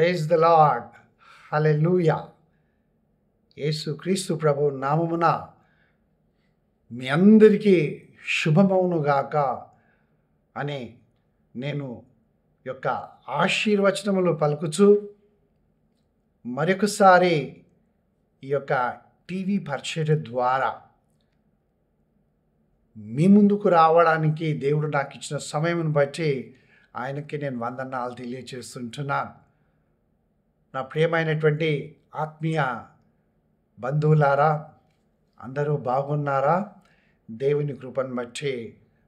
Praise the Lord. Hallelujah. Yesu Kristu ప్రభు నామమున మీ అందరికీ శుభమవునుగాక అని నేను యొక్క ఆశీర్వచనములు పలుకుచు మరొకసారి ఈ యొక్క టీవీ పరిచర్య ద్వారా మీ ముందుకు రావడానికి దేవుడు నాకు ఇచ్చిన సమయం బట్టి ఆయనకి నేను వందనాలు తెలియచేస్తుంటున్నాను. నా ప్రియమైనటువంటి ఆత్మీయ బంధువులారా, అందరూ బాగున్నారా? దేవుని కృపను బట్టి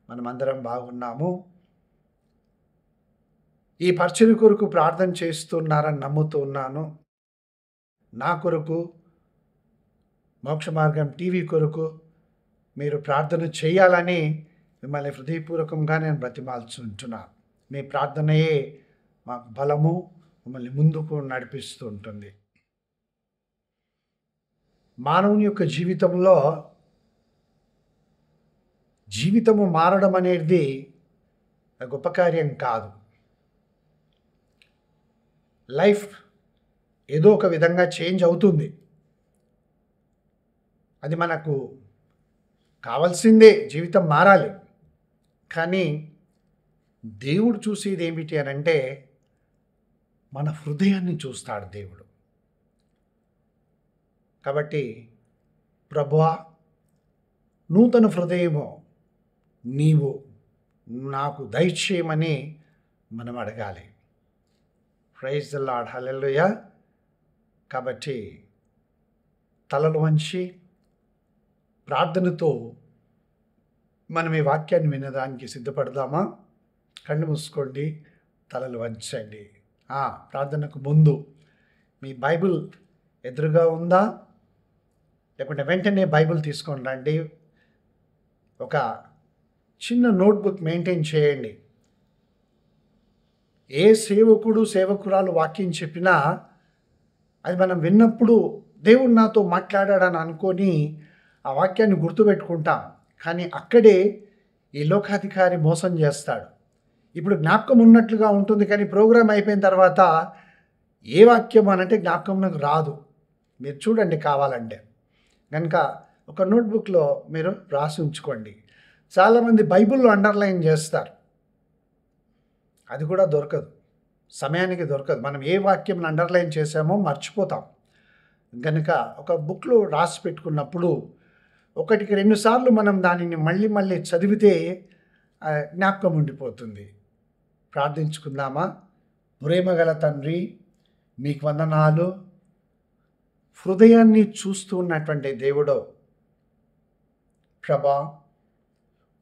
మనమందరం బాగున్నాము. ఈ పరిచర్య కొరకు ప్రార్థన చేస్తున్నారని నమ్ముతున్నాను. నా కొరకు, మోక్ష మార్గం టీవీ కొరకు మీరు ప్రార్థన చేయాలని మిమ్మల్ని హృదయపూర్వకంగా నేను బ్రతిమాల్చుంటున్నాను. మీ ప్రార్థనయే మాకు బలము, మిమ్మల్ని ముందుకు నడిపిస్తూ ఉంటుంది. మానవుని యొక్క జీవితము మారడం అనేది గొప్ప కార్యం కాదు. లైఫ్ ఏదో ఒక విధంగా చేంజ్ అవుతుంది. అది మనకు కావాల్సిందే, జీవితం మారాలి. కానీ దేవుడు చూసేది ఏమిటి అని అంటే మన హృదయాన్ని చూస్తాడు దేవుడు. కాబట్టి ప్రభువా, నూతన హృదయము నీవు నాకు దయచేయమని మనం అడగాలి. Praise the Lord. హల్లెలూయా. కాబట్టి తలలు వంచి ప్రార్థనతో మనం ఈ వాక్యాన్ని వినడానికి సిద్ధపడదామా? కళ్ళు మూసుకోండి, తలలు వంచండి. ప్రార్థనకు ముందు మీ బైబిల్ ఎదురుగా ఉందా? లేకుంటే వెంటనే బైబిల్ తీసుకొని రండి. ఒక చిన్న నోట్బుక్ మెయింటైన్ చేయండి. ఏ సేవకుడు సేవకురాలు వాక్యం చెప్పినా అది మనం విన్నప్పుడు దేవుడు నాతో మాట్లాడాడని అనుకొని ఆ వాక్యాన్ని గుర్తుపెట్టుకుంటాం. కానీ అక్కడే ఈ లోకాధికారి మోసం చేస్తాడు. ఇప్పుడు జ్ఞాపకం ఉన్నట్లుగా ఉంటుంది, కానీ ప్రోగ్రాం అయిపోయిన తర్వాత ఏ వాక్యం అనంటే జ్ఞాపకం నాకు రాదు. మీరు చూడండి కావాలంటే కనుక ఒక నోట్బుక్లో మీరు రాసి ఉంచుకోండి. చాలామంది బైబిల్లో అండర్లైన్ చేస్తారు, అది కూడా దొరకదు, సమయానికి దొరకదు. మనం ఏ వాక్యం అండర్లైన్ చేసామో మర్చిపోతాం. కనుక ఒక బుక్లో రాసి పెట్టుకున్నప్పుడు 1-2 సార్లు మనం దానిని మళ్ళీ చదివితే జ్ఞాపకం ఉండిపోతుంది. ప్రార్థించుకుందామా? ప్రేమగల తండ్రి, మీకు వందనాలు. హృదయాన్ని చూస్తూ ఉన్నటువంటి దేవుడు ప్రభా,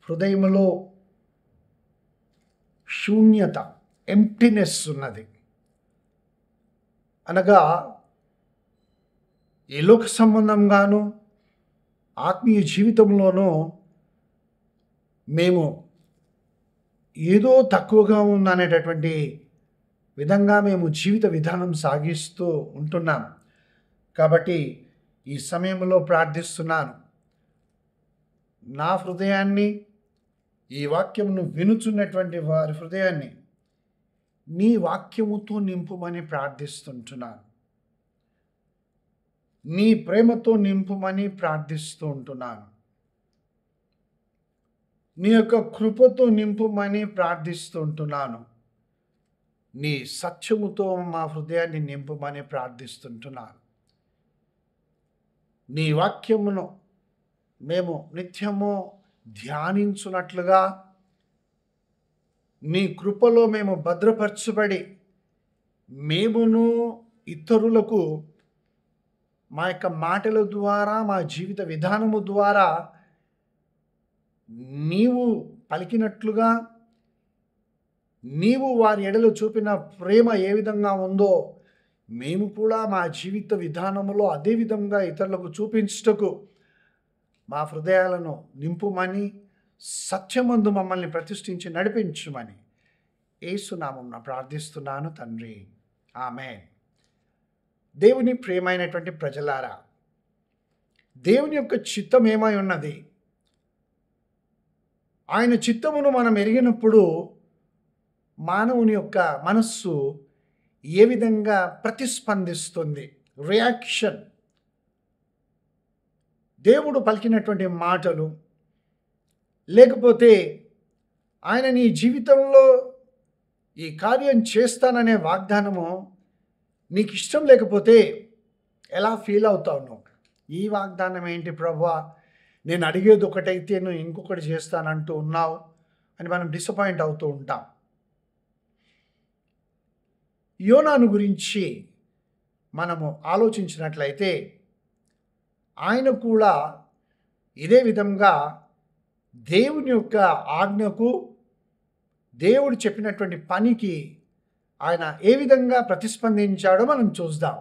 హృదయంలో శూన్యత, ఎంప్టీనెస్ ఉన్నది. అనగా ఏ లోక సంబంధంగాను ఆత్మీయ జీవితంలోనూ మేము ఏదో తక్కువగా ఉందనేటటువంటి విధంగా మేము జీవిత విధానం సాగిస్తూ ఉంటున్నాం. కాబట్టి ఈ సమయంలో ప్రార్థిస్తున్నాను, నా హృదయాన్ని, ఈ వాక్యమును వినుచున్నటువంటి వారి హృదయాన్ని నీ వాక్యముతో నింపుమని ప్రార్థిస్తుంటున్నాను. నీ ప్రేమతో నింపుమని ప్రార్థిస్తూ ఉంటున్నాను. నీ యొక్క కృపతో నింపుమని ప్రార్థిస్తూ ఉంటున్నాను. నీ సత్యముతో మా హృదయాన్ని నింపుమని ప్రార్థిస్తుంటున్నాను. నీ వాక్యమును మేము నిత్యము ధ్యానించున్నట్లుగా నీ కృపలో మేము భద్రపరచబడి మేమును ఇతరులకు మా యొక్క మాటల ద్వారా, మా జీవిత విధానము ద్వారా నీవు పలికినట్లుగా, నీవు వారి ఎడలో చూపిన ప్రేమ ఏ విధంగా ఉందో మేము కూడా మా జీవిత విధానములో అదే విధంగా ఇతరులకు చూపించుటకు మా హృదయాలను నింపుమని, సత్యమందు మమ్మల్ని ప్రతిష్ఠించి నడిపించుమని యేసు నామమున ప్రార్థిస్తున్నాను తండ్రి. ఆమేన్. దేవుని ప్రియమైనటువంటి ప్రజలారా, దేవుని యొక్క చిత్తం ఏమై ఉన్నది? ఆయన చిత్తమును మనం ఎరిగినప్పుడు మానవుని యొక్క మనస్సు ఏ విధంగా ప్రతిస్పందిస్తుంది, రియాక్షన్. దేవుడు పలికినటువంటి మాటలు, లేకపోతే ఆయన నీ జీవితంలో ఈ కార్యం చేస్తాననే వాగ్దానము నీకు ఇష్టం లేకపోతే ఎలా ఫీల్ అవుతావు నువ్వు? ఈ వాగ్దానం ఏంటి ప్రభువా, నేను అడిగేది ఒకటైతే నువ్వు ఇంకొకటి చేస్తానంటూ ఉన్నావు అని మనం డిసప్పాయింట్ అవుతూ ఉంటాం. యోనాను గురించి మనము ఆలోచించినట్లయితే ఆయన కూడా ఇదే విధంగా దేవుని యొక్క ఆజ్ఞకు, దేవుడు చెప్పినటువంటి పనికి ఆయన ఏ విధంగా ప్రతిస్పందించాడో మనం చూద్దాం.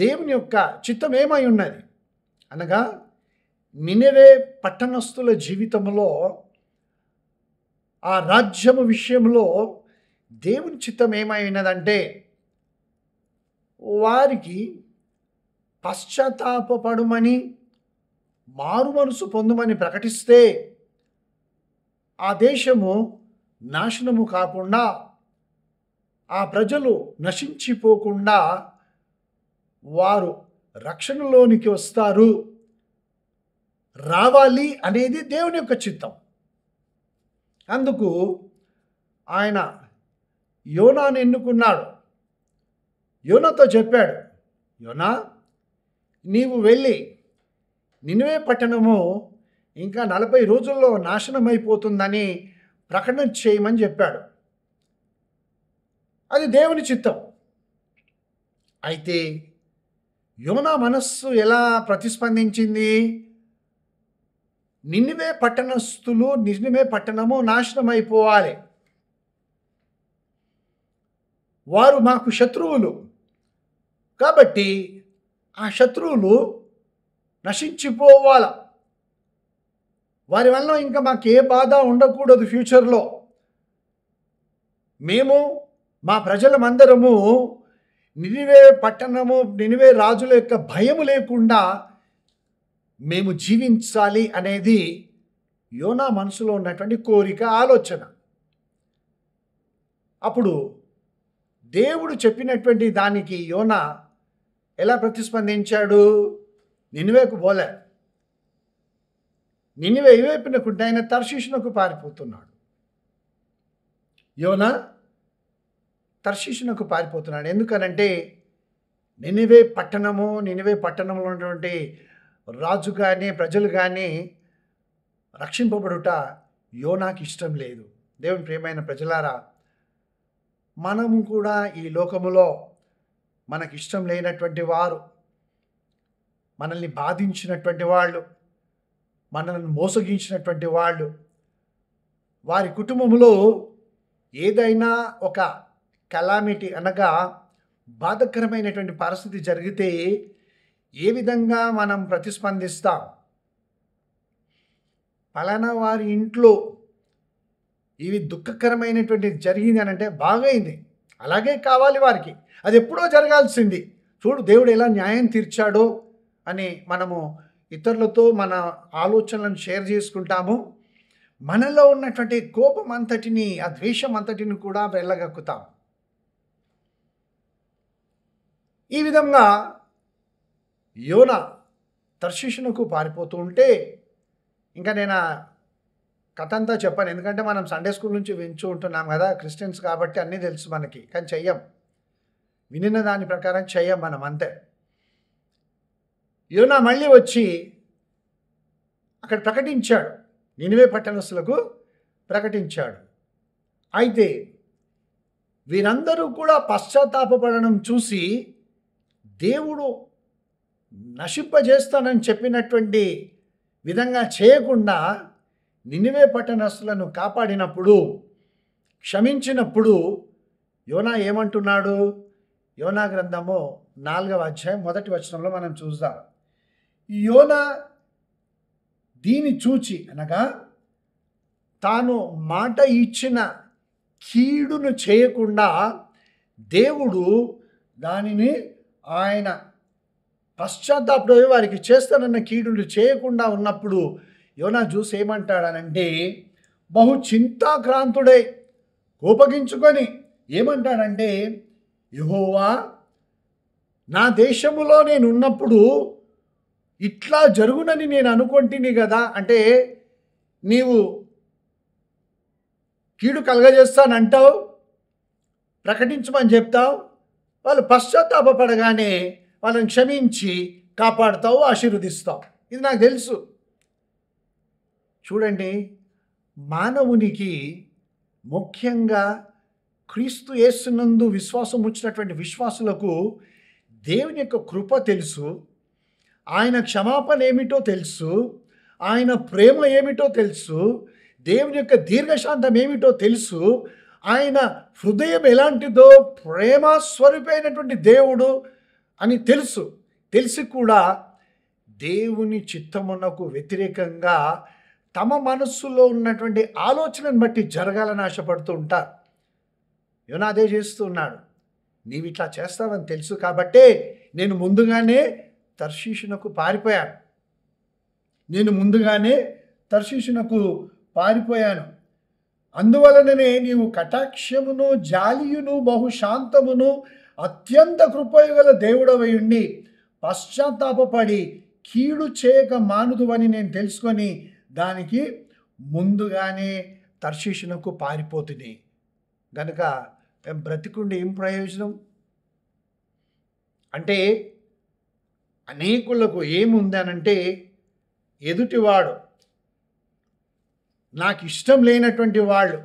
దేవుని యొక్క చిత్తం ఏమై ఉన్నది అనగా, నినెవే పట్టణస్థుల జీవితంలో, ఆ రాజ్యము విషయంలో దేవుని చిత్తం ఏమై ఉన్నదంటే, వారికి పశ్చాత్తాపపడుమని, మారు మనసు పొందుమని ప్రకటిస్తే ఆ దేశము నాశనము కాకుండా, ఆ ప్రజలు నశించిపోకుండా వారు రక్షణలోనికి వస్తారు, రావాలి అనేది దేవుని యొక్క చిత్తం. అందుకు ఆయన యోనాను ఎన్నుకున్నాడు. యోనాతో చెప్పాడు, యోనా, నీవు వెళ్ళి నినివే పట్టణము ఇంకా 40 రోజుల్లో నాశనమైపోతుందని ప్రకటన చేయమని చెప్పాడు. అది దేవుని చిత్తం. అయితే యోనా మనస్సు ఎలా ప్రతిస్పందించింది? నినివే పట్టణస్థులు, నినివే పట్టణము నాశనమైపోవాలి, వారు మాకు శత్రువులు, కాబట్టి ఆ శత్రువులు నశించిపోవాలి, వారి వల్ల ఇంకా మాకు ఏ బాధ ఉండకూడదు ఫ్యూచర్లో, మేము మా ప్రజలమందరము నినివే పట్టణము, నినివే రాజుల యొక్క భయము లేకుండా మేము జీవించాలి అనేది యోనా మనసులో ఉన్నటువంటి కోరిక, ఆలోచన. అప్పుడు దేవుడు చెప్పినటువంటి దానికి యోనా ఎలా ప్రతిస్పందించాడు? నినివేకు పోలే. నినివే వైపునకుంటే ఆయన తర్షీషునకు పారిపోతున్నాడు. యోనా తర్షీషునకు పారిపోతున్నాడు. ఎందుకనంటే నినివే పట్టణంలో ఉన్నటువంటి రాజు కానీ ప్రజలు కానీ రక్షింపబడుట యోనాకి ఇష్టం లేదు. దేవుని ప్రియమైన ప్రజలారా, మనము కూడా ఈ లోకములో మనకి ఇష్టం లేనటువంటి వారు, మనల్ని బాధించినటువంటి వాళ్ళు, మనల్ని మోసగించినటువంటి వాళ్ళు, వారి కుటుంబంలో ఏదైనా ఒక కలామిటీ అనగా బాధకరమైనటువంటి పరిస్థితి జరిగితే ఏ విధంగా మనం ప్రతిస్పందిస్తాం? పలానా వారి ఇంట్లో ఇవి దుఃఖకరమైనటువంటి జరిగింది అని అంటే బాగైంది, అలాగే కావాలి వారికి, అది ఎప్పుడో జరగాల్సింది, చూడు దేవుడు ఎలా న్యాయం తీర్చాడో అని మనము ఇతరులతో మన ఆలోచనలను షేర్ చేసుకుంటాము. మనలో ఉన్నటువంటి కోపం అంతటిని, ఆ ద్వేషం అంతటిని కూడా వెళ్ళగక్కుతాం. ఈ విధంగా యోనా తర్షీషునకు పారిపోతూ ఉంటే, ఇంకా నేను కథ అంతా చెప్పాను, ఎందుకంటే మనం సండే స్కూల్ నుంచి వింటూ ఉంటున్నాం కదా, క్రిస్టియన్స్ కాబట్టి అన్నీ తెలుసు మనకి, కానీ చెయ్యం, వినిన దాని ప్రకారం చెయ్యం మనం, అంతే. యోనా మళ్ళీ వచ్చి అక్కడ ప్రకటించాడు, నినివే పట్టణస్థులకు ప్రకటించాడు. అయితే వీరందరూ కూడా పశ్చాత్తాపపడడం చూసి దేవుడు నశింపజేస్తానని చెప్పినటువంటి విధంగా చేయకుండా నినివే పట్టణస్థులను కాపాడినప్పుడు, క్షమించినప్పుడు యోనా ఏమంటున్నాడు? యోనా గ్రంథము 4వ అధ్యాయం 1వ వచనంలో మనం చూద్దాం. యోనా దీని చూచి, అనగా తాను మాట ఇచ్చిన కీడును చేయకుండా దేవుడు దానిని ఆయన పశ్చాత్తాపడి వారికి చేస్తానన్న కీడును చేయకుండా ఉన్నప్పుడు యోనా చూసి ఏమంటాడనంటే, బహు చింతాక్రాంతుడై కోపగించుకొని ఏమంటాడంటే, యెహోవా, నా దేశములో నేను ఉన్నప్పుడు ఇట్లా జరుగునని నేను అనుకుంటుని కదా. అంటే నీవు కీడు కలగజేస్తానంటావు, ప్రకటించమని చెప్తావు, వాళ్ళు పశ్చాత్తాపడగానే వాళ్ళని క్షమించి కాపాడుతావు, ఆశీర్వదిస్తావు. ఇది నాకు తెలుసు. చూడండి, మానవునికి ముఖ్యంగా క్రీస్తు యేసునందు విశ్వాసం ఉంచినటువంటి విశ్వాసులకు దేవుని యొక్క కృప తెలుసు, ఆయన క్షమాపణ ఏమిటో తెలుసు, ఆయన ప్రేమ ఏమిటో తెలుసు, దేవుని యొక్క దీర్ఘశాంతం ఏమిటో తెలుసు, ఆయన హృదయం ఎలాంటిదో, ప్రేమ స్వరూపైనటువంటి దేవుడు అని తెలుసు. తెలిసి కూడా దేవుని చిత్తమునకు వ్యతిరేకంగా తమ మనస్సులో ఉన్నటువంటి ఆలోచనను బట్టి జరగాలని ఆశపడుతూ ఉంటారు. యోనా అదే చేస్తూ ఉన్నాడు. నీవు ఇట్లా చేస్తావని తెలుసు కాబట్టే నేను ముందుగానే తర్షీషునకు పారిపోయాను. అందువలననే నీవు కటాక్షమును, జాలియును, బహుశాంతమును, అత్యంత కృపయుగల దేవుడవై ఉండి పశ్చాత్తాపడి కీడు చేయక మానుదువని నేను తెలుసుకొని దానికి ముందుగానే తర్షీషునకు పారిపోతుంది. గనుక మేము బ్రతికుండి ఏం ప్రయోజనం? అంటే అనేకులకు ఏముంది అనంటే, ఎదుటివాడు, నాకు ఇష్టం లేనటువంటి వాళ్ళు,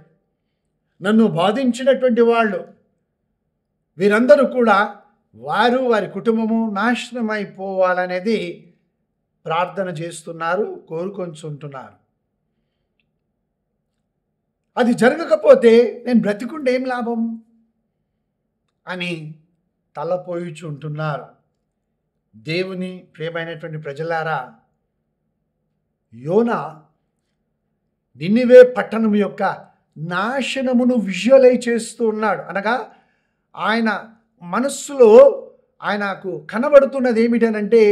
నన్ను బాధించినటువంటి వాళ్ళు, వీరందరూ కూడా వారి కుటుంబము నాశనం అయిపోవాలనేది ప్రార్థన చేస్తున్నారు, కోరుకొంచుంటున్నారు. అది జరగకపోతే నేను బ్రతికుండే ఏం లాభం అని తలపోయిచుంటున్నారు. దేవుని ప్రియమైనటువంటి ప్రజలారా, యోనా నినివే పట్టణం యొక్క నాశనమును విజువలైజ్ చేస్తూ ఉన్నాడు. అనగా ఆయన మనస్సులో ఆయనకు కనబడుతున్నది ఏమిటనంటే,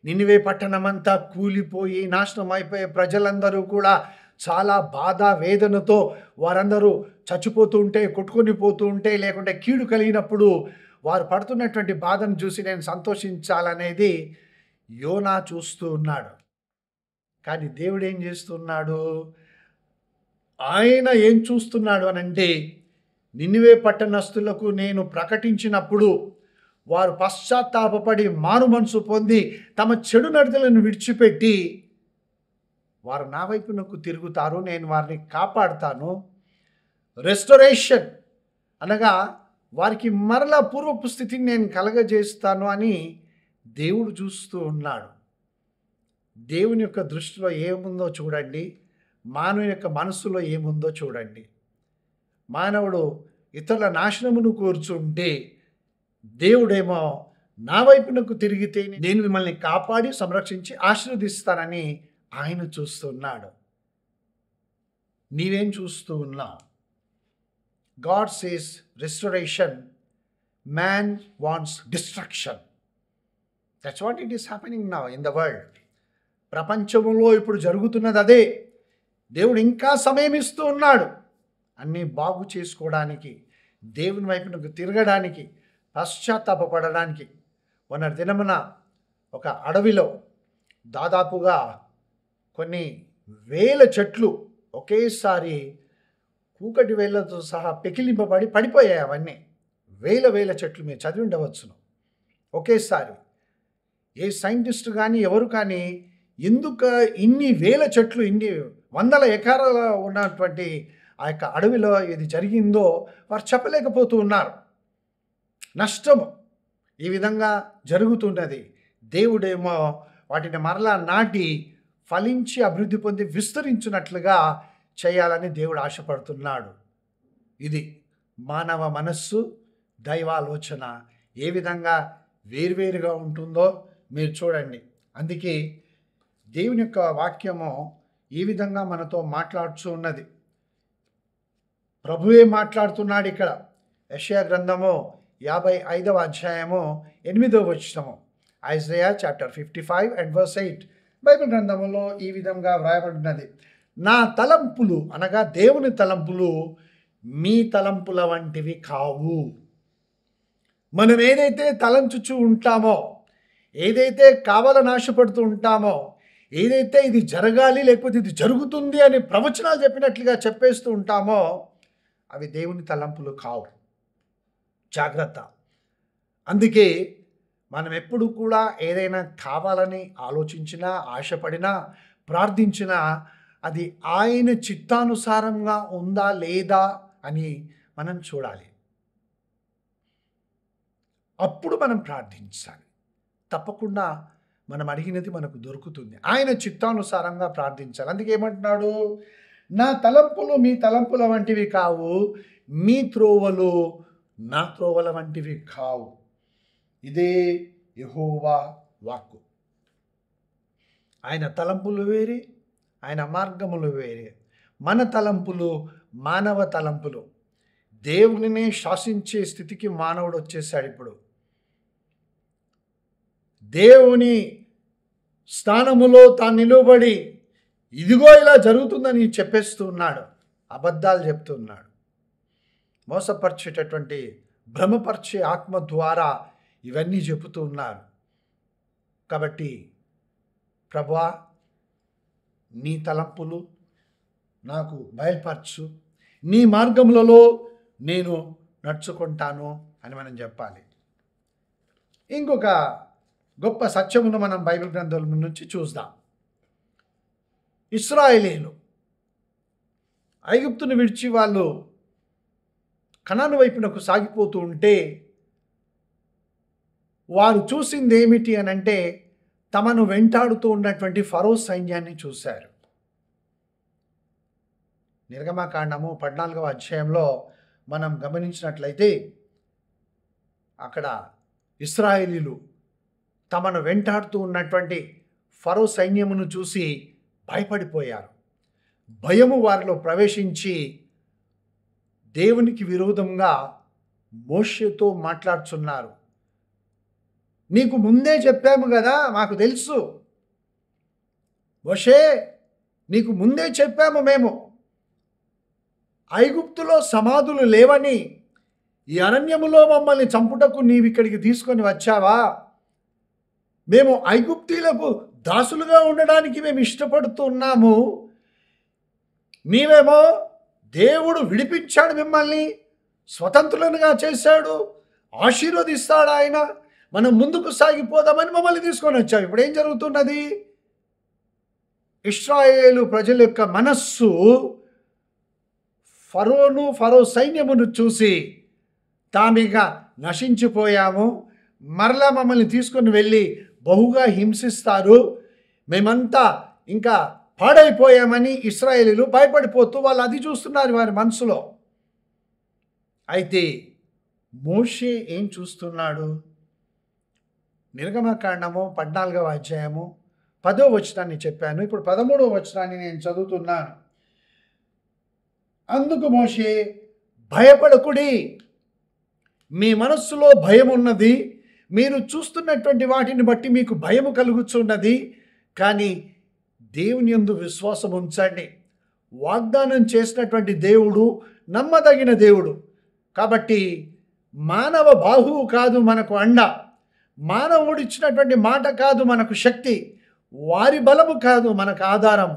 నినివే పట్టణం అంతా కూలిపోయి నాశనం అయిపోయే ప్రజలందరూ కూడా చాలా బాధ వేదనతో వారందరూ చచ్చిపోతూ ఉంటే, కొట్టుకొని పోతూ ఉంటే, లేకుంటే కీడు కలిగినప్పుడు వారు పడుతున్నటువంటి బాధను చూసి నేను సంతోషించాలనేది యోనా చూస్తూ ఉన్నాడు. కానీ దేవుడు ఏం చేస్తున్నాడు? ఆయన ఏం చూస్తున్నాడు అనంటే, నినివే పట్టణస్థులకు నేను ప్రకటించినప్పుడు వారు పశ్చాత్తాపడి మారు మనసు పొంది తమ చెడు నడతలను విడిచిపెట్టి వారు నా వైపునకు తిరుగుతారు, నేను వారిని కాపాడుతాను. రెస్టోరేషన్ అనగా వారికి మరలా పూర్వపు స్థితిని నేను కలగజేస్తాను అని దేవుడు చూస్తూ ఉన్నాడు. దేవుని యొక్క దృష్టిలో ఏముందో చూడండి, మానవుని యొక్క మనస్సులో ఏముందో చూడండి. మానవుడు ఇతరుల నాశనమును కోరుచుంటే, దేవుడేమో నా వైపునకు తిరిగితే నేను మిమ్మల్ని కాపాడి సంరక్షించి ఆశీర్వదిస్తానని ఆయన చూస్తున్నాడు. నీవేం చూస్తూ ఉన్నావు? God says restoration, man wants destruction. That's what it is happening now in the world. ప్రపంచంలో ఇప్పుడు జరుగుతున్నది అదే. దేవుడు ఇంకా సమయం ఇస్తూ ఉన్నాడు అన్నీ బాగు చేసుకోవడానికి, దేవుని వైపునకు తిరగడానికి, పశ్చాత్తాపడడానికి. మొన్న దినమున ఒక అడవిలో దాదాపుగా కొన్ని వేల చెట్లు ఒకేసారి కూకటి వేళ్లతో సహా పెకిలింపబడి పడిపోయాయి. అవన్నీ వేల చెట్లు మీరు చదివి ఉండవచ్చును. ఒకేసారి ఏ సైంటిస్ట్ కానీ ఎవరు కానీ ఎందుకు ఇన్ని వేల చెట్లు, ఇన్ని వందల ఎకరాల ఉన్నటువంటి ఆ యొక్క అడవిలో ఇది జరిగిందో వారు చెప్పలేకపోతూ ఉన్నారు. నష్టము ఈ విధంగా జరుగుతున్నది. దేవుడేమో వాటిని మరలా నాటి ఫలించి అభివృద్ధి పొంది విస్తరించినట్లుగా చేయాలని దేవుడు ఆశపడుతున్నాడు. ఇది మానవ మనస్సు, దైవాలోచన ఏ విధంగా వేరువేరుగా ఉంటుందో మీరు చూడండి. అందుకే దేవుని యొక్క వాక్యము ఈ విధంగా మనతో మాట్లాడుతూ ఉన్నది. ప్రభువే మాట్లాడుతున్నాడు ఇక్కడ. యెషయా గ్రంథము 55వ అధ్యాయము 8వ వచనము, Isaiah chapter 55 and verse 8 Bible గ్రంథములో ఈ విధంగా వ్రాయబడినది. నా తలంపులు అనగా దేవుని తలంపులు మీ తలంపుల వంటివి కావు. మనం ఏదైతే తలంచుచూ ఉంటామో, ఏదైతే కావాలని ఆశపడుతూ ఉంటామో, ఏదైతే ఇది జరగాలి లేకపోతే ఇది జరుగుతుంది అని ప్రవచనాలు చెప్పినట్లుగా చెప్పేస్తూ ఉంటామో, అవి దేవుని తలంపులు కావు. జాగ్రత్త. అందుకే మనం ఎప్పుడు కూడా ఏదైనా కావాలని ఆలోచించినా, ఆశపడినా, ప్రార్థించినా అది ఆయన చిత్తానుసారంగా ఉందా లేదా అని మనం చూడాలి. అప్పుడు మనం ప్రార్థించాలి. తప్పకుండా మనం అడిగినది మనకు దొరుకుతుంది. ఆయన చిత్తానుసారంగా ప్రార్థించాలి. అందుకే ఏమంటున్నాడు? నా తలంపులు మీ తలంపుల వంటివి కావు, మీ త్రోవలు నా త్రోవల వంటివి కావు. ఇదే యెహోవా వాక్కు. ఆయన తలంపులు వేరే, ఆయన మార్గములు వేరే. మన తలంపులు మానవ తలంపులు. దేవునినే శాసించే స్థితికి మానవుడు వచ్చేసాడు ఇప్పుడు. దేవుని స్థానములో తాను నిలువబడి ఇదిగో ఇలా జరుగుతుందని చెప్పేస్తూ ఉన్నాడు. అబద్ధాలు చెప్తున్నాడు. మోసపరిచేటటువంటి భ్రమపరిచే ఆత్మ ద్వారా ఇవన్నీ చెబుతూ ఉన్నారు. కాబట్టి ప్రభువా, నీ తలంపులు నాకు బయలుపరచు, నీ మార్గములలో నేను నడుచుకుంటాను అని మనం చెప్పాలి. ఇంకొక గొప్ప సత్యమును మనం బైబిల్ గ్రంథం నుంచి చూద్దాం. ఇశ్రాయేలీయులు ఐగుప్తును విడిచి వాళ్ళు కనాను వైపునకు సాగిపోతూ ఉంటే వారు చూసింది ఏమిటి అని అంటే, తమను వెంటాడుతూ ఉన్నటువంటి ఫరో సైన్యాన్ని చూశారు. నిర్గమకాండము 14వ అధ్యాయంలో మనం గమనించినట్లయితే అక్కడ ఇశ్రాయేలీయులు తమను వెంటాడుతూ ఉన్నటువంటి ఫరో సైన్యమును చూసి భయపడిపోయారు. భయము వారిలో ప్రవేశించి దేవునికి విరోధంగా మోషేతో మాట్లాడుచున్నారు. నీకు ముందే చెప్పాము కదా, మాకు తెలుసు మోషే, నీకు ముందే చెప్పాము మేము, ఐగుప్తులో సమాధులు లేవని, ఈ అరణ్యములో మమ్మల్ని చంపుటకు నీవిక్కడికి తీసుకొని వచ్చావా? మేము ఐగుప్తీలకు దాసులుగా ఉండడానికి మేము ఇష్టపడుతున్నాము. నీవేమో దేవుడు విడిపించాడు, మిమ్మల్ని స్వతంత్రులుగా చేశాడు, ఆశీర్వదిస్తాడు ఆయన, మనం ముందుకు సాగిపోదామని మమ్మల్ని తీసుకొని వచ్చావు. ఇప్పుడు ఏం జరుగుతున్నది? ఇశ్రాయేలు ప్రజల యొక్క మనస్సు ఫరో సైన్యమును చూసి తామిగా నశించిపోయాము, మరలా మమ్మల్ని తీసుకొని వెళ్ళి బహుగా హింసిస్తారు, మేమంతా ఇంకా పాడైపోయామని ఇశ్రాయేలీలు భయపడిపోతూ వాళ్ళు అది చూస్తున్నారు వారి మనసులో. అయితే మోషే ఏం చూస్తున్నాడు? నిర్గమకాండము 14వ అధ్యాయము 10వ వచనాన్ని చెప్పాను. ఇప్పుడు 13వ వచనాన్ని నేను చదువుతున్నాను. అందుకు మోషే, భయపడకుడి, మీ మనస్సులో భయం ఉన్నది, మీరు చూస్తున్నటువంటి వాటిని బట్టి మీకు భయము కలుగుచున్నది, కానీ దేవుని యందు విశ్వాసం ఉంచండి. వాగ్దానం చేసినటువంటి దేవుడు నమ్మదగిన దేవుడు. కాబట్టి మానవ బాహువు కాదు మనకు అండ, మానవుడు ఇచ్చినటువంటి మాట కాదు మనకు శక్తి, వారి బలము కాదు మనకు ఆధారం,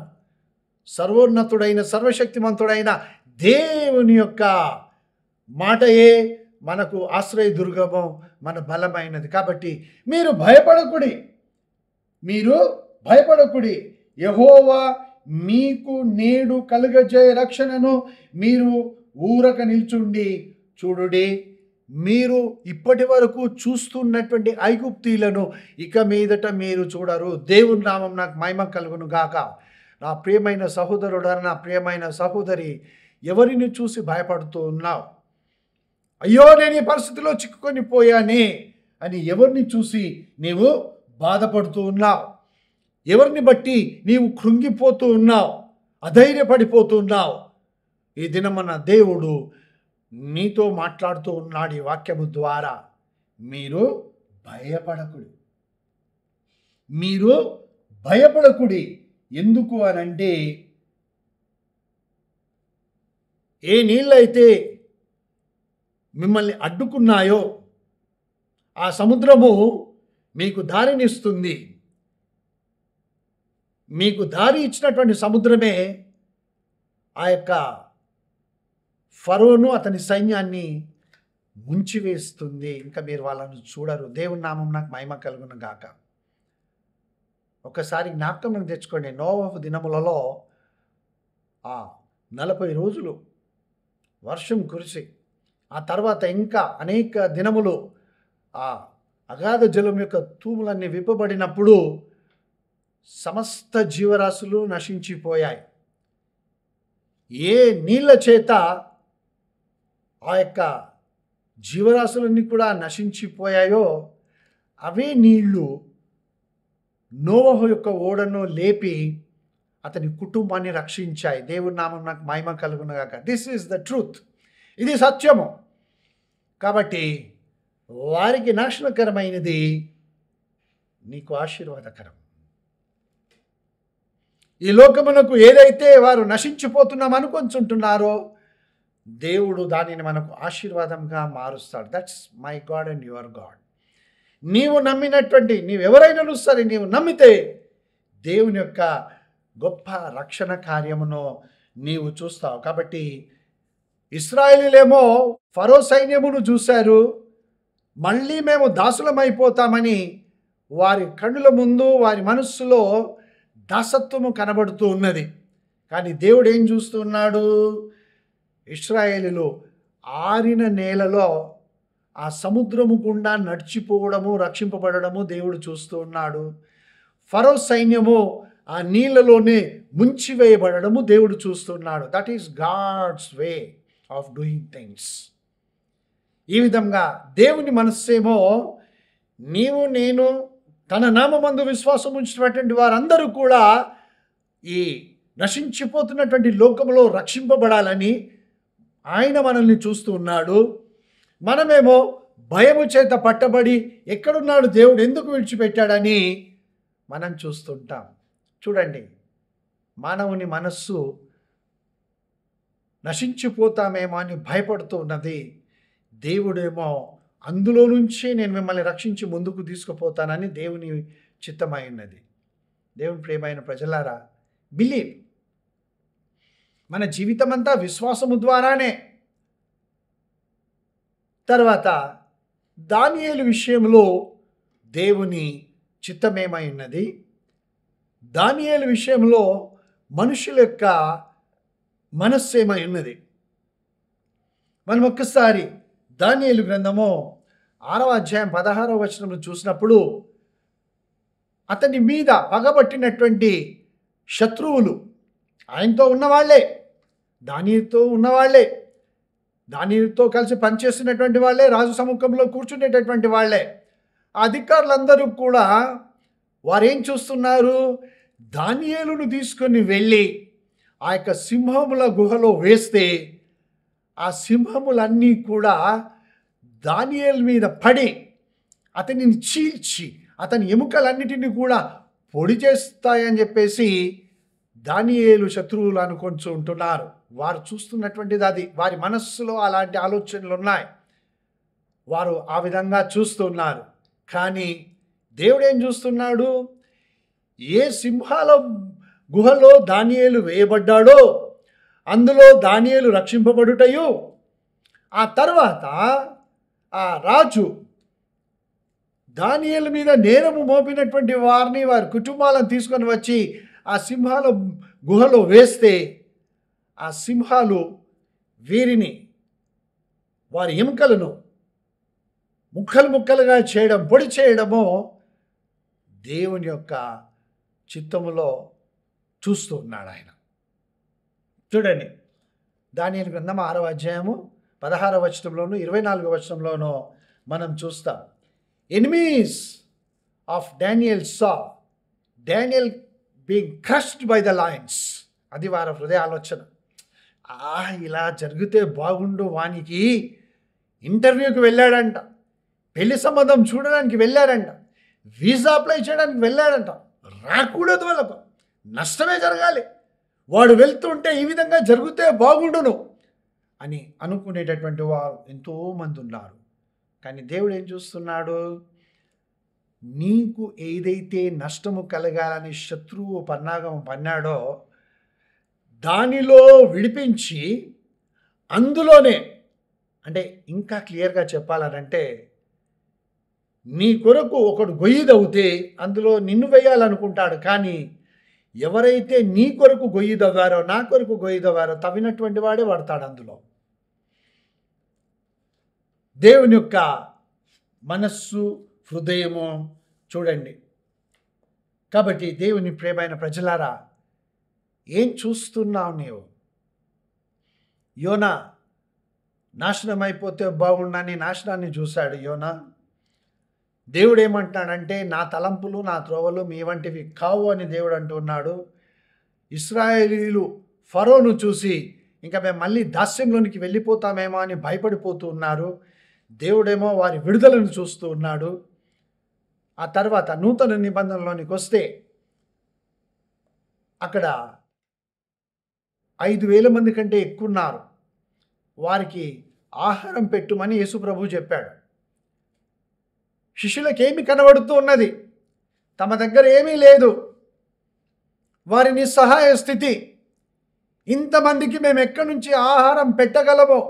సర్వోన్నతుడైన సర్వశక్తిమంతుడైన దేవుని యొక్క మాటయే మనకు ఆశ్రయ దుర్గము, మన బలమైనది. కాబట్టి మీరు భయపడకుడి, యెహోవా మీకు నేడు కలుగజేయ రక్షణను మీరు ఊరక నిల్చుండి చూడుడి. మీరు ఇప్పటి వరకు చూస్తున్నటువంటి ఐగుప్తీలను ఇక మీదట మీరు చూడరు. దేవుని నామం నాకు మహిమ కలుగును గాక. నా ప్రియమైన సహోదరుడా, నా ప్రియమైన సహోదరి, ఎవరిని చూసి భయపడుతూ ఉన్నావు? అయ్యో, నేను ఈ పరిస్థితిలో చిక్కుకొని పోయానే అని ఎవరిని చూసి నీవు బాధపడుతూ ఉన్నావు? ఎవరిని బట్టి నీవు కృంగిపోతూ ఉన్నావు, అధైర్యపడిపోతూ ఉన్నావు? ఈ దినమన్న దేవుడు నీతో మాట్లాడుతూ ఉన్నాడు ఈ వాక్యము ద్వారా. మీరు భయపడకుడి. ఎందుకు అనంటే, ఏ నీళ్ళైతే మిమ్మల్ని అడ్డుకున్నాయో, ఆ సముద్రము మీకు దారినిస్తుంది. మీకు దారి ఇచ్చినటువంటి సముద్రమే ఆ యొక్క ఫరోను అతని సైన్యాన్ని ముంచివేస్తుంది. ఇంకా మీరు వాళ్ళను చూడరు. దేవుని నామం నాకు మహిమ కలుగును గాక. ఒకసారి జ్ఞాపకం తెచ్చుకోండి. నోవహు దినములలో 40 రోజులు వర్షం కురిసి ఆ తర్వాత ఇంకా అనేక దినములు ఆ అగాధ జలం యొక్క తూములన్నీ విప్పబడినప్పుడు సమస్త జీవరాశులు నశించిపోయాయి. ఏ నీళ్ళ చేత ఆ యొక్క జీవరాశులన్నీ కూడా నశించిపోయాయో అవే నీళ్లు నోవహు యొక్క ఓడను లేపి అతని కుటుంబాన్ని రక్షించాయి. దేవుని నామం నాకు మహిమ కలుగునుగాక. This is the truth. ఇది సత్యము. కాబట్టి వారికి నాశనకరమైనది నీకు ఆశీర్వాదకరం. ఈ లోకమునకు ఏదైతే వారు నశించిపోతున్నాం అనుకొంచుంటున్నారో దేవుడు దానిని మనకు ఆశీర్వాదంగా మారుస్తాడు. That's my God and your God. నీవు నమ్మినటువంటి నీవెవరైనా సరే, నీవు నమ్మితే దేవుని యొక్క గొప్ప రక్షణ కార్యమును నీవు చూస్తావు. కాబట్టి ఇశ్రాయేలీయులేమో ఫరో సైన్యమును చూశారు. మళ్ళీ మేము దాసులమైపోతామని వారి కన్నుల ముందు వారి మనస్సులో దాసత్వము కనబడుతూ ఉన్నది. కానీ దేవుడు ఏం చూస్తున్నాడు? ఇశ్రాయేలీయులు ఆరిన నేలలో ఆ సముద్రము గుండా నడిచిపోవడము, రక్షింపబడము దేవుడు చూస్తూ ఉన్నాడు. ఫరో సైన్యము ఆ నీళ్ళలోనే ముంచివేయబడము దేవుడు చూస్తున్నాడు. That is God's way of doing things. ఈ విధంగా దేవుని మనస్సేమో నీవు నేను తన నామమందు విశ్వాసం ఉంచినటువంటి వారందరూ కూడా ఈ నశించిపోతున్నటువంటి లోకంలో రక్షింపబడాలని ఆయన మనల్ని చూస్తూ ఉన్నాడు. మనమేమో భయము చేత పట్టబడి ఎక్కడున్నాడు దేవుడు, ఎందుకు విడిచిపెట్టాడని మనం చూస్తుంటాం. చూడండి, మానవుని మనస్సు నశించిపోతామేమో అని భయపడుతూ ఉన్నది. దేవుడేమో అందులో నుంచే నేను మిమ్మల్ని రక్షించి ముందుకు తీసుకుపోతానని దేవుని చిత్తమై ఉన్నది. దేవుని ప్రియమైన ప్రజలారా, బిలీవ్. మన జీవితం అంతా విశ్వాసము ద్వారానే. తర్వాత దానియేలు విషయంలో దేవుని చిత్తమేమై ఉన్నది? దానియేలు విషయంలో మనుషుల యొక్క మనస్సేమై ఉన్నది? మనం ఒక్కసారి దానియేలు గ్రంథము 6వ అధ్యాయం 16వ వచనంలో చూసినప్పుడు అతని మీద పగబట్టినటువంటి శత్రువులు ఆయనతో ఉన్నవాళ్లే, దానియేలుతో ఉన్నవాళ్లే, దానియేలుతో కలిసి పనిచేస్తున్నటువంటి వాళ్ళే, రాజు సముఖంలో కూర్చునేటటువంటి వాళ్ళే. ఆ అధికారులందరూ కూడా వారేం చూస్తున్నారు? దానియేలును తీసుకొని వెళ్ళి ఆ యొక్క సింహముల గుహలో వేస్తే ఆ సింహములన్నీ కూడా దానియేలు మీద పడి అతనిని చీల్చి అతని ఎముకలన్నిటినీ కూడా పొడి చేస్తాయని చెప్పేసి దానియేలు శత్రువులు అనుకుంటూ ఉంటున్నారు. వారు చూస్తున్నటువంటిది అది. వారి మనస్సులో అలాంటి ఆలోచనలు ఉన్నాయి. వారు ఆ విధంగా చూస్తున్నారు. కానీ దేవుడు ఏం చూస్తున్నాడు? ఏ సింహాల గుహలో దానియేలు వేయబడ్డాడో అందులో దానియేలు రక్షింపబడుటయు, ఆ తర్వాత ఆ రాజు దానియేలు మీద నేరము మోపినటువంటి వారిని, వారి కుటుంబాలను తీసుకొని వచ్చి ఆ సింహాల గుహలో వేస్తే ఆ సింహాలు వీరిని, వారి ఎముకలను ముక్కలు ముక్కలుగా చేయడం, పొడి చేయడము దేవుని యొక్క చిత్తములో చూస్తూ ఉన్నాడు ఆయన. చూడండి, దానియేలు గ్రంథం 6వ అధ్యాయము 16వ వచనంలోను 24వ వచనంలోనూ మనం చూస్తాం. Enemies of Daniel saw Daniel being crushed by the Lions. అది వారి హృదయ ఆలోచన. ఇలా జరిగితే బాగుండు. వానికి ఇంటర్వ్యూకి వెళ్ళాడంట, పెళ్లి సంబంధం చూడడానికి వెళ్ళాడంట, వీసా అప్లై చేయడానికి వెళ్ళాడంట. రాకూడదు, వాళ్ళకు నష్టమే జరగాలి. వాడు వెళ్తుంటే ఈ విధంగా జరిగితే బాగుండును అని అనుకునేటటువంటి వారు ఎంతోమంది ఉన్నారు. కానీ దేవుడు ఏం చూస్తున్నాడు? నీకు ఏదైతే నష్టము కలగాలని శత్రువు పన్నాగం పన్నాడో దానిలో విడిపించి, అందులోనే, అంటే ఇంకా క్లియర్గా చెప్పాలనంటే, నీ కొరకు ఒకడు గొయ్యి దవ్వితే అందులో నిన్ను వేయాలనుకుంటాడు. కానీ ఎవరైతే నీ కొరకు గొయ్యి దవ్వారో, నా కొరకు గొయ్యి దవ్వారో, తవ్వినటువంటి వాడే పడతాడు అందులో. దేవుని యొక్క మనస్సు, హృదయము చూడండి. కాబట్టి దేవుని ప్రియమైన ప్రజలారా, ఏం చూస్తున్నావు నీవు? యోనా నాశనం అయిపోతే బాగుండని నాశనాన్ని చూశాడు యోనా. దేవుడు ఏమంటున్నాడంటే, నా తలంపులు, నా త్రోవలు మీ వంటివి కావు అని దేవుడు అంటున్నాడు. ఇశ్రాయేలీలు ఫరోను చూసి ఇంకా మేము మళ్ళీ దాస్యంలోనికి వెళ్ళిపోతామేమో అని భయపడిపోతూ ఉన్నారు. దేవుడేమో వారి విడుదలను చూస్తూ ఉన్నాడు. ఆ తర్వాత నూతన నిబంధనలోనికి వస్తే అక్కడ 5,000 మంది కంటే ఎక్కువ ఉన్నారు. వారికి ఆహారం పెట్టుమని యేసు ప్రభువు చెప్పాడు. శిష్యులకేమి కనబడుతూ ఉన్నది? తమ దగ్గర ఏమీ లేదు. వారి నిస్సహాయ స్థితి. ఇంతమందికి మేము ఎక్కడి నుంచి ఆహారం పెట్టగలమో?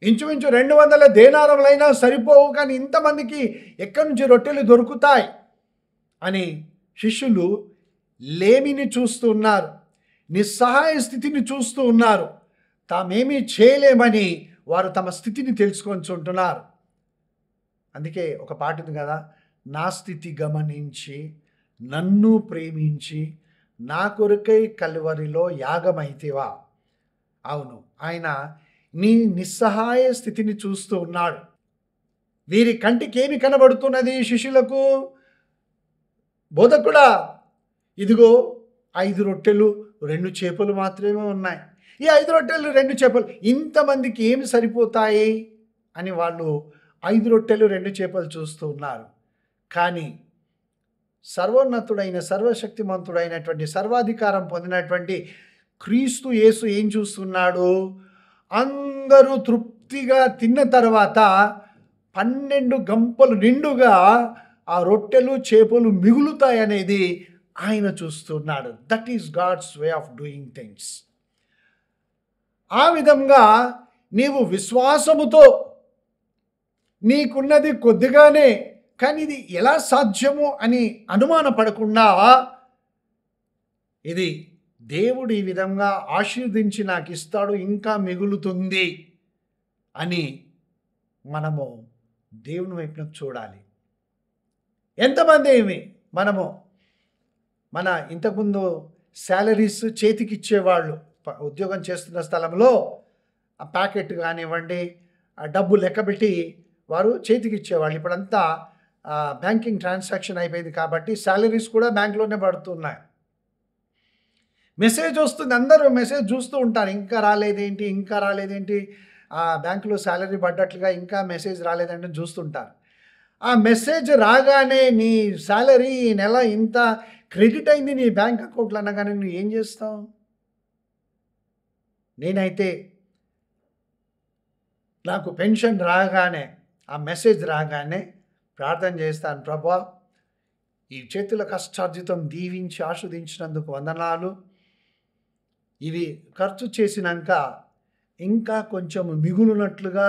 ఇంచుమించు 200 దేనారములైనా సరిపోవు, కానీ ఇంతమందికి ఎక్కడి నుంచి రొట్టెలు దొరుకుతాయి అని శిష్యులు లేమిని చూస్తూ ఉన్నారు, నిస్సహాయ స్థితిని చూస్తూ ఉన్నారు. తామేమీ చేయలేమని వారు తమ స్థితిని తెలుసుకొంచుంటున్నారు. అందుకే ఒక పాట ఉంది కదా, నా స్థితి గమనించి నన్ను ప్రేమించి నా కొరకై కలువరిలో యాగమైతివా. అవును, ఆయన నీ నిస్సహాయ స్థితిని చూస్తూ ఉన్నాడు. వీరి కంటికి ఏమి కనబడుతున్నది? శిష్యులకు, బోధకుడా, ఇదిగో 5 రొట్టెలు 2 చేపలు మాత్రమే ఉన్నాయి. ఈ 5 రొట్టెలు 2 చేపలు ఇంతమందికి ఏమి సరిపోతాయి అని వాళ్ళు 5 రొట్టెలు 2 చేపలు చూస్తూ ఉన్నారు. కానీ సర్వోన్నతుడైన, సర్వశక్తిమంతుడైనటువంటి, సర్వాధికారం పొందినటువంటి క్రీస్తు యేసు ఏం చూస్తున్నాడు? అందరూ తృప్తిగా తిన్న తర్వాత 12 గంపలు నిండుగా ఆ రొట్టెలు చేపలు మిగులుతాయనేది ఆయన చూస్తున్నాడు. That is God's way of doing things. ఆ విధంగా నీవు విశ్వాసముతో, నీకున్నది కొద్దిగానే, కానీ ఇది ఎలా సాధ్యము అని అనుమానపడకుండా, ఇది దేవుడు ఈ విధంగా ఆశీర్వదించి నాకు ఇస్తాడు, ఇంకా మిగులుతుంది అని మనము దేవుని వైపున చూడాలి. ఎంతమంది మనము మన ఇంతకుముందు శాలరీస్ చేతికి ఇచ్చేవాళ్ళు, ఉద్యోగం చేస్తున్న స్థలంలో ఆ ప్యాకెట్ కానివ్వండి, ఆ డబ్బు లెక్కబెట్టి వారు చేతికి ఇచ్చేవాళ్ళు. ఇప్పుడంతా బ్యాంకింగ్ ట్రాన్సాక్షన్ అయిపోయింది కాబట్టి శాలరీస్ కూడా బ్యాంకులోనే పడుతున్నాయి. మెసేజ్ వస్తుంది, అందరూ మెసేజ్ చూస్తూ ఉంటారు, ఇంకా రాలేదేంటి, ఇంకా రాలేదేంటి, ఆ బ్యాంకులో శాలరీ పడ్డట్లుగా ఇంకా మెసేజ్ రాలేదంటే చూస్తుంటారు. ఆ మెసేజ్ రాగానే నీ శాలరీ ఈ నెల ఇంత క్రెడిట్ అయింది నీ బ్యాంక్ అకౌంట్లో అనగానే నువ్వు ఏం చేస్తావు? నేనైతే నాకు పెన్షన్ రాగానే, ఆ మెసేజ్ రాగానే ప్రార్థన చేస్తాను, ప్రభువా ఈ చేతుల కష్టార్జితం దీవించి ఆస్వాదించినందుకు వందనాలు. ఇవి ఖర్చు చేసినాక ఇంకా కొంచెం మిగులునట్లుగా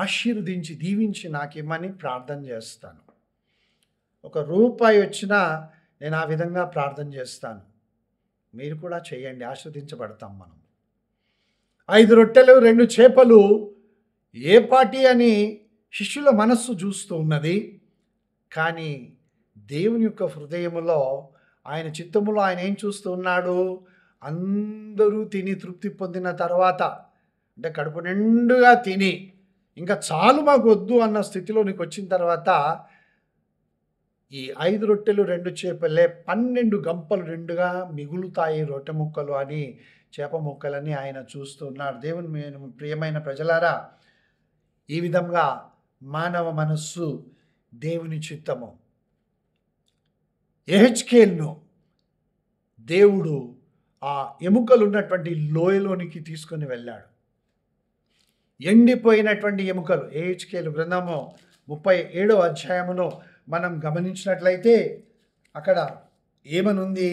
ఆశీర్వదించి దీవించి నాకు ఇమ్మని ప్రార్థన చేస్తాను. ₹1 వచ్చినా నేను ఆ విధంగా ప్రార్థన చేస్తాను. మీరు కూడా చేయండి, ఆశీర్వదించబడతాం మనం. 5 రొట్టెలు 2 చేపలు ఏ పాటి అని శిష్యుల మనస్సు చూస్తూ ఉన్నది. కానీ దేవుని యొక్క హృదయములో, ఆయన చిత్తములో ఆయన ఏం చూస్తూ ఉన్నాడు? అందరూ తిని తృప్తి పొందిన తర్వాత, అంటే కడుపు నిండుగా తిని ఇంకా చాలు మాకు వద్దు అన్న స్థితిలోనికి వచ్చిన తర్వాత, ఈ 5 రొట్టెలు 2 చేపలే 12 గంపలు నిండుగా మిగులుతాయి రొట్టె ముక్కలు అని, చేప ముక్కలని ఆయన చూస్తున్నాడు. దేవుని ప్రియమైన ప్రజలారా, ఈ విధంగా మానవ మనస్సు దేవుని చిత్తము. యెహెజ్కేలును దేవుడు ఆ ఎముకలు ఉన్నటువంటి లోయలోనికి తీసుకొని వెళ్ళాడు. ఎండిపోయినటువంటి ఎముకలు. ఏహెచ్కేలు గ్రంథము 37వ అధ్యాయమును మనం గమనించినట్లయితే అక్కడ ఏమనుంది?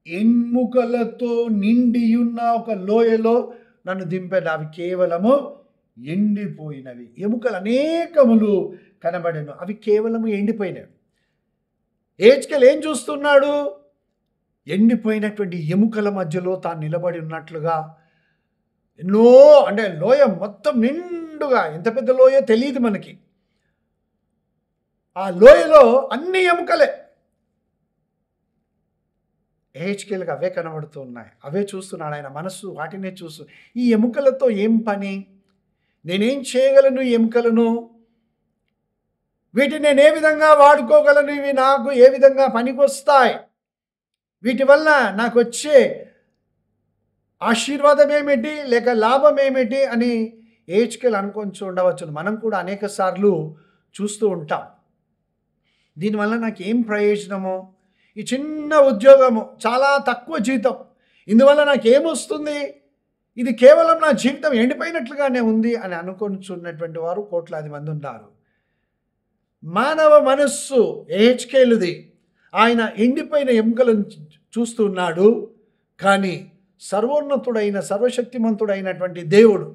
ఎముకలతో నిండియున్న ఒక లోయలో నన్ను దింపెను, అవి కేవలము ఎండిపోయినవి. ఎముకలు అనేకములు కనబడెను, అవి కేవలము ఎండిపోయినవి. ఏహెచ్కేలు ఏం చూస్తున్నాడు? ఎండిపోయినటువంటి ఎముకల మధ్యలో తాను నిలబడి ఉన్నట్లుగా. ఎన్నో అంటే లోయ మొత్తం నిండుగా, ఎంత పెద్ద లోయ తెలియదు మనకి. ఆ లోయలో అన్ని ఎముకలే. ఏహెచ్కేలుకి అవే కనబడుతూ ఉన్నాయి, అవే చూస్తున్నాడు ఆయన మనస్సు, వాటినే చూస్తూ ఈ ఎముకలతో ఏం పని? నేనేం చేయగలను ఈ ఎముకలను? వీటిని నేను ఏ విధంగా వాడుకోగలను? ఇవి నాకు ఏ విధంగా పనికొస్తాయి? వీటి వల్ల నాకు వచ్చే ఆశీర్వాదం ఏమిటి, లేక లాభం ఏమిటి అని ఏహెచ్కేలు అనుకొని ఉండవచ్చును. మనం కూడా అనేక సార్లు చూస్తూ ఉంటాం, దీనివల్ల నాకు ఏం ప్రయోజనము? ఈ చిన్న ఉద్యోగము, చాలా తక్కువ జీతం, ఇందువల్ల నాకు ఏమొస్తుంది? ఇది కేవలం నా జీవితం ఎండిపోయినట్లుగానే ఉంది అని అనుకొనిచున్నటువంటి వారు కోట్లాది మంది ఉన్నారు. మానవ మనస్సు ఏహెచ్కేలుది. ఆయన ఎండిపోయిన ఎముకలను చూస్తున్నాడు. కానీ సర్వోన్నతుడైన సర్వశక్తిమంతుడైనటువంటి దేవుడు,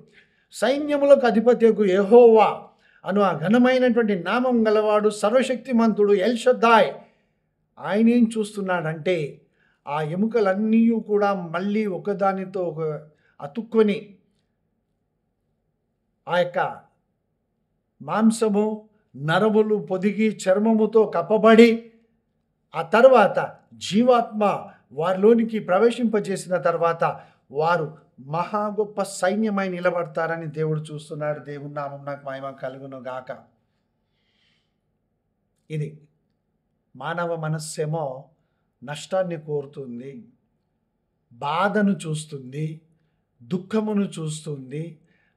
సైన్యములకు అధిపత్యకు యెహోవా అను ఆ ఘనమైనటువంటి నామం గలవాడు, సర్వశక్తిమంతుడు ఎల్ షద్దాయ్, ఆయన ఏం చూస్తున్నాడంటే ఆ ఎముకలన్నీ కూడా మళ్ళీ ఒకదానితో ఒక అతుక్కొని ఆ యొక్క మాంసము నరములు పొదిగి చర్మముతో కప్పబడి ఆ తర్వాత జీవాత్మ వారిలోనికి ప్రవేశింపజేసిన తర్వాత వారు మహా గొప్ప సైన్యమై నిలబడతారని దేవుడు చూస్తున్నాడు. దేవుని నామం నాకు మహిమ కలుగును గాక. ఇది మానవ మనస్సేమో నష్టాన్ని కోరుతుంది, బాధను చూస్తుంది, దుఃఖమును చూస్తుంది,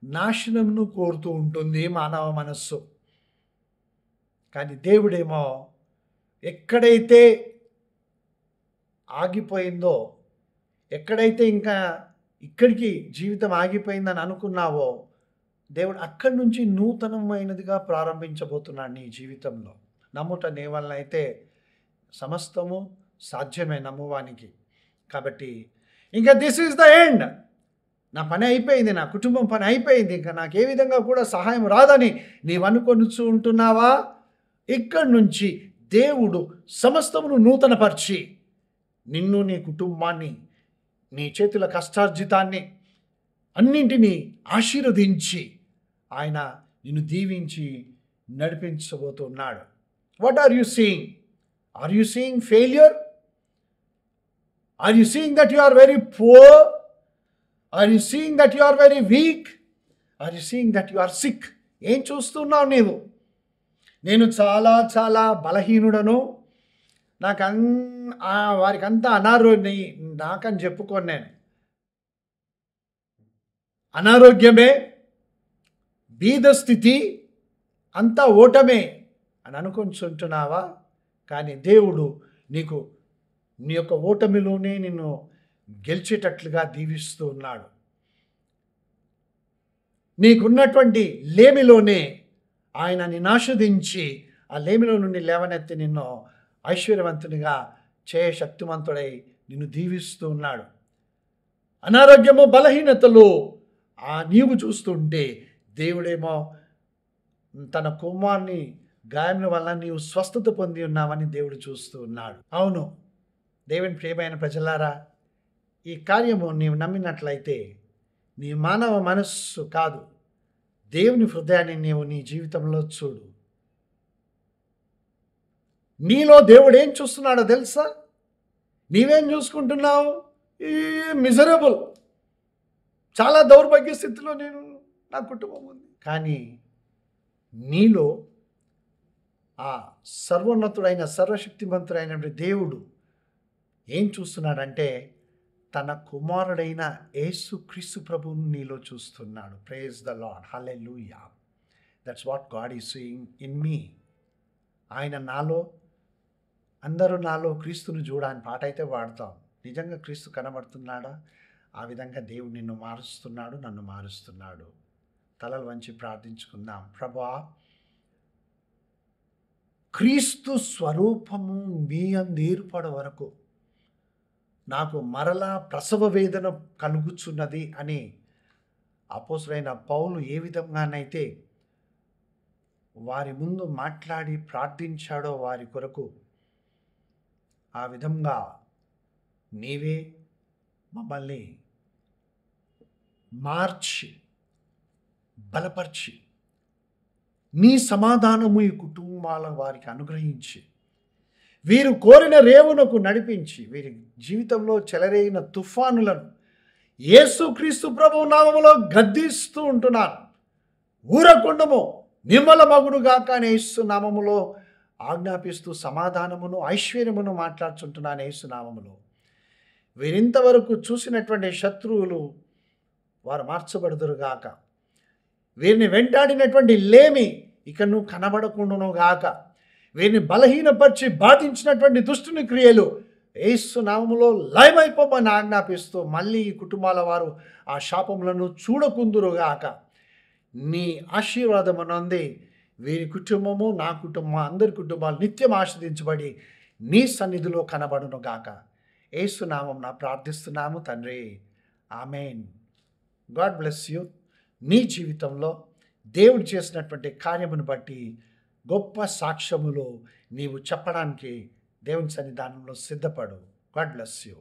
నాశనమును కోరుతూ ఉంటుంది మానవ మనస్సు. కానీ దేవుడేమో ఎక్కడైతే ఆగిపోయిందో, ఎక్కడైతే ఇంకా ఇక్కడికి జీవితం ఆగిపోయిందని అనుకున్నావో, దేవుడు అక్కడి నుంచి నూతనమైనదిగా ప్రారంభించబోతున్నాడు నీ జీవితంలో. నమ్ముట నీ వలన అయితే సమస్తము సాధ్యమే నమ్మువానికి. కాబట్టి ఇంకా దిస్ ఈజ్ ద ఎండ్, నా పని అయిపోయింది, నా కుటుంబం పని అయిపోయింది, ఇంకా నాకు ఏ విధంగా కూడా సహాయం రాదని నీవు అనుకొనుచు ఉంటున్నావా? ఇక్కడి నుంచి దేవుడు సమస్తమును నూతనపరిచి నిన్ను, నీ కుటుంబాన్ని, నీ చేతుల కష్టార్జితాన్ని అన్నింటినీ ఆశీర్వదించి ఆయన నిన్ను దీవించి నడిపించబోతున్నాడు. What are you seeing? Are you seeing failure? Are you seeing that you are very poor? Are you seeing that you are very weak? Are you seeing that you are sick? ఏం చూస్తున్నావు నీవు? నేను చాలా చాలా బలహీనుడను, వారికి అంతా అనారోగ్యం, నాకని చెప్పుకోను నేను. అనారోగ్యమే, బీద స్థితి, అంతా ఓటమే అని అనుకుంటున్నావా? కానీ దేవుడు నీకు నీ యొక్క ఓటమిలోనే నిన్ను గెలిచేటట్లుగా దీవిస్తూ ఉన్నాడు. నీకున్నటువంటి లేమిలోనే ఆయన నిన్ను ఆశీర్వదించి ఆ లేమిలో నుండి లేవనెత్తి నిన్ను ఐశ్వర్యవంతునిగా శక్తిమంతుడై నిన్ను దీవిస్తూ ఉన్నాడు. అనారోగ్యము, బలహీనతలు నీవు చూస్తుంటే దేవుడేమో తన కుమారుని గాయముల వల్ల నీవు స్వస్థత పొంది ఉన్నావని దేవుడు చూస్తూ ఉన్నాడు. అవును దేవుని ప్రియమైన ప్రజలారా, ఈ కార్యము నీవు నమ్మినట్లయితే నీ మానవ మనస్సు కాదు, దేవుని హృదయాన్ని నీవు నీ జీవితంలో చూడు. నీలో దేవుడు ఏం చూస్తున్నాడో తెలుసా? నీవేం చూసుకుంటున్నావు? ఈ మిజరబుల్, చాలా దౌర్భాగ్య స్థితిలో నా కుటుంబం ఉంది. కానీ నీలో ఆ సర్వోన్నతుడైన సర్వశక్తిమంతుడైన దేవుడు ఏం చూస్తున్నాడంటే తన కుమారుడైన యేసుక్రీస్తు ప్రభువును నీలో చూస్తున్నాడు. Praise the Lord, hallelujah. That's what God is seeing in me. ఆయన నాలో, అందరూ నాలో క్రీస్తును చూడని పాట అయితే వాడతాం. నిజంగా క్రీస్తు కనబడుతున్నాడా? ఆ విధంగా దేవుడు నిన్ను మారుస్తున్నాడు, నన్ను మారుస్తున్నాడు. తలలు వంచి ప్రార్థించుకుందాం. ప్రభువా, క్రీస్తు స్వరూపము మీ అందు ఏర్పడ వరకు నాకు మరలా ప్రసవ వేదన కలుగుచున్నది అని అపోస్తలుడైన పౌలు ఏ విధంగానైతే వారి ముందు మాట్లాడి ప్రార్థించాడో వారి కొరకు, ఆ విధంగా నీవే మమ్మల్ని మార్చి బలపరిచి నీ సమాధానము ఈ కుటుంబాల వారికి అనుగ్రహించి వీరు కోరిన రేవునకు నడిపించి వీరి జీవితంలో చెలరేగిన తుఫానులను యేసుక్రీస్తు ప్రభువు నామములో గద్దిస్తూ ఉంటున్నాను. ఊరకుండము నిమ్మల మగుడుగాక అనే యేసు నామములో ఆజ్ఞాపిస్తూ సమాధానమును ఐశ్వర్యమును మాట్లాడుచుంటున్నాను యేసు నామములో. వీరింతవరకు చూసినటువంటి శత్రువులు వారు మార్చబడుదురుగాక. వీరిని వెంటాడినటువంటి లేమి ఇక నువ్వు కనబడకుండాను గాక. వీరిని బలహీనపరిచి బాధించినటువంటి దుష్టుని క్రియలు యేసు నామములో లయమైపోమని ఆజ్ఞాపిస్తూ మళ్ళీ ఈ కుటుంబాల వారు ఆ శాపములను చూడకుందురుగాక. నీ ఆశీర్వాదమునంది వీరి కుటుంబము, నా కుటుంబం, అందరి కుటుంబాలు నిత్యం ఆశీర్వదించబడి నీ సన్నిధిలో కనబడును గాక. యేసు నామమున ప్రార్థిస్తున్నాము తండ్రి. ఆమేన్. God bless you. నీ జీవితంలో దేవుడు చేసినటువంటి కార్యమును బట్టి గొప్ప సాక్ష్యములు నీవు చెప్పడానికి దేవుని సన్నిధానంలో సిద్ధపడు. God bless you.